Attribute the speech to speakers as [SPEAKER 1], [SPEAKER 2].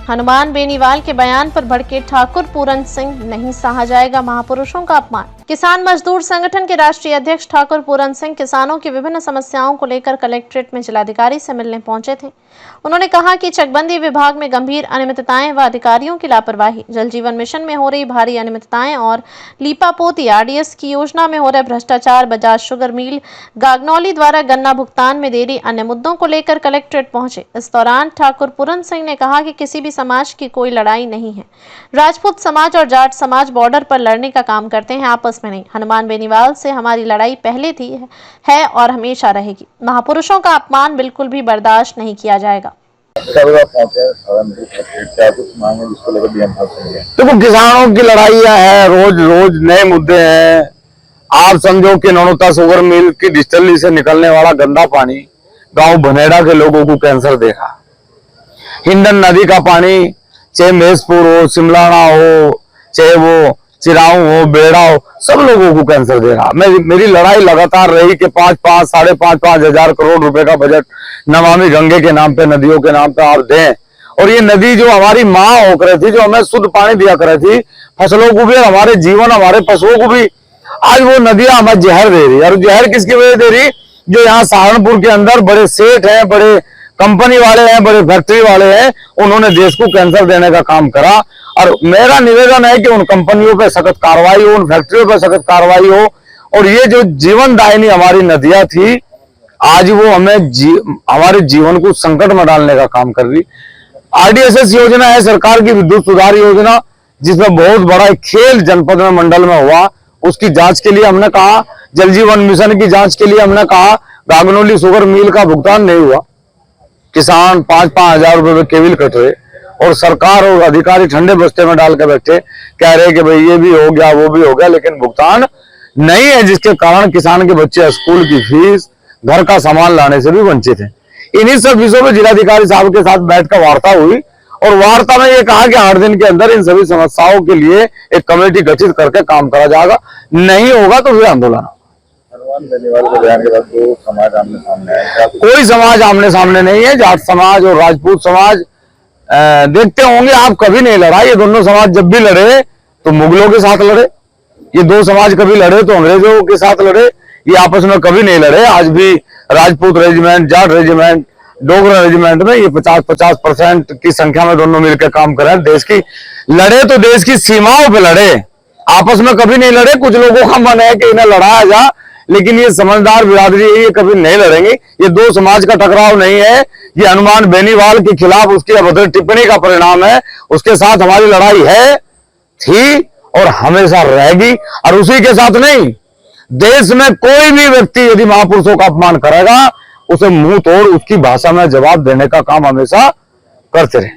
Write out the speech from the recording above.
[SPEAKER 1] हनुमान बेनीवाल के बयान पर भड़के ठाकुर पूरन सिंह, नहीं सहा जाएगा महापुरुषों का अपमान। किसान मजदूर संगठन के राष्ट्रीय अध्यक्ष ठाकुर पूरन सिंह किसानों की विभिन्न समस्याओं को लेकर कलेक्ट्रेट में जिलाधिकारी से मिलने पहुंचे थे। उन्होंने कहा कि चकबंदी विभाग में गंभीर अनियमितताएं व अधिकारियों की लापरवाही, जल जीवन मिशन में हो रही भारी अनियमितताएं और लीपापोती आरडीएस की योजना में हो रहे भ्रष्टाचार, बजाज शुगर मिल गागनौली द्वारा गन्ना भुगतान में देरी, अन्य मुद्दों को लेकर कलेक्ट्रेट पहुंचे। इस दौरान ठाकुर पूरन सिंह ने कहा कि किसी भी समाज की कोई लड़ाई नहीं है। राजपूत समाज और जाट समाज बॉर्डर पर लड़ने का काम करते हैं, आपस में नहीं। हनुमान बेनीवाल से हमारी लड़ाई पहले थी है और हमेशा रहेगी। महापुरुषों का अपमान बिल्कुल भी बर्दाश्त नहीं किया जाएगा।
[SPEAKER 2] देखो, किसानों की लड़ाइयाँ है, रोज रोज नए मुद्दे हैं। आप समझो कि नौनोता शुगर मिल की डिस्टिलरी से निकलने वाला गंदा पानी गांव भनेड़ा के लोगों को कैंसर देगा। हिंडन नदी का पानी, चाहे महेशपुर हो, सिमलाना हो, चाहे वो चिराऊ हो, बेड़ा हो, सब लोगों को कैंसर दे रहा। मेरी लड़ाई लगातार रही कि 5-5, 5.5 हजार करोड़ रुपए का बजट नमामि गंगे के नाम पे, नदियों के नाम पे आप दें। और ये नदी जो हमारी माँ होकर रही थी, जो हमें शुद्ध पानी दिया कर रही थी, फसलों को भी, हमारे जीवन, हमारे पशुओं को भी, आज वो नदियां हमें जहर दे रही है। और जहर किसकी वजह दे रही? जो यहाँ सहारनपुर के अंदर बड़े सेठ हैं, बड़े कंपनी वाले हैं, बड़े फैक्ट्री वाले हैं, उन्होंने देश को कैंसर देने का काम करा। और मेरा निवेदन है कि उन कंपनियों पे सख्त कार्रवाई हो, उन फैक्ट्रियों पे सख्त कार्रवाई हो। और ये जो जीवन दायिनी हमारी नदियां थी, आज वो हमें हमारे जीवन को संकट में डालने का काम कर रही। आरडीएसएस योजना है सरकार की, विद्युत सुधार योजना, जिसमें बहुत बड़ा खेल जनपद में मंडल में हुआ, उसकी जांच के लिए हमने कहा। जल जीवन मिशन की जांच के लिए हमने कहा। गागनौली शुगर मिल का भुगतान नहीं हुआ। किसान 5-5 हजार रुपए में केबिल कट रहे और सरकार और अधिकारी ठंडे बस्ते में डाल के बैठे, कह रहे कि भाई ये भी हो गया, वो भी हो गया, लेकिन भुगतान नहीं है, जिसके कारण किसान के बच्चे स्कूल की फीस, घर का सामान लाने से भी वंचित हैं। इन्हीं सब विषयों में जिलाधिकारी साहब के साथ बैठकर वार्ता हुई और वार्ता में ये कहा कि 8 दिन के अंदर इन सभी समस्याओं के लिए एक कमेटी गठित करके काम करा जाएगा। नहीं होगा तो फिर आंदोलन।
[SPEAKER 3] हनुमान बेनीवाल के बयान के बाद दो समाज आमने सामने आए।
[SPEAKER 2] कोई समाज आमने सामने नहीं है। जाट समाज और राजपूत समाज देखते होंगे आप, कभी नहीं लड़ा। ये दोनों समाज जब भी लड़े तो मुगलों के साथ लड़े, ये दो समाज कभी लड़े तो अंग्रेजों के साथ लड़े, ये आपस में कभी नहीं लड़े। आज भी Rajput regiment, Jat regiment, Dogra regiment में ये 50% की संख्या में दोनों मिलकर काम कर रहे हैं। देश की लड़े तो देश की सीमाओं पे लड़े, आपस में कभी नहीं लड़े। कुछ लोगों का मन है कि इन्हें लड़ाया जा, लेकिन ये समझदार बिरादरी है, ये कभी नहीं लड़ेंगे। ये दो समाज का टकराव नहीं है, ये हनुमान बेनीवाल के खिलाफ उसकी अभद्र टिप्पणी का परिणाम है। उसके साथ हमारी लड़ाई है, थी और हमेशा रहेगी। और उसी के साथ नहीं, देश में कोई भी व्यक्ति यदि महापुरुषों का अपमान करेगा, उसे मुंह तोड़ उसकी भाषा में जवाब देने का काम हमेशा करते रहे।